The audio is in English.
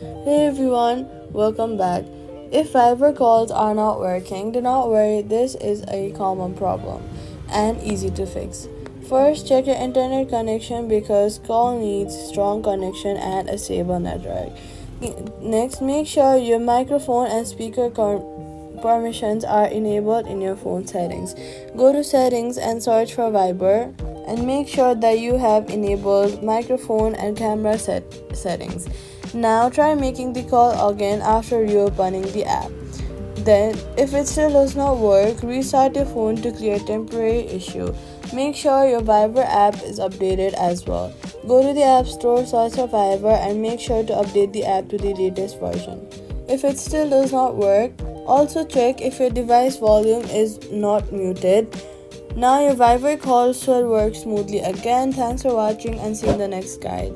Hey everyone, welcome back. If Viber calls are not working, do not worry, this is a common problem and easy to fix. First, check your internet connection because call needs strong connection and a stable network. Next, make sure your microphone and permissions are enabled in your phone settings. Go to settings and search for Viber and make sure that you have enabled microphone and camera settings. Now try making the call again after reopening the app. Then, if it still does not work, restart your phone to clear temporary issue. Make sure your Viber app is updated as well. Go to the App Store, search for Viber, and make sure to update the app to the latest version. If it still does not work, also check if your device volume is not muted. Now your Viber call should work smoothly again. Thanks for watching and see you in the next guide.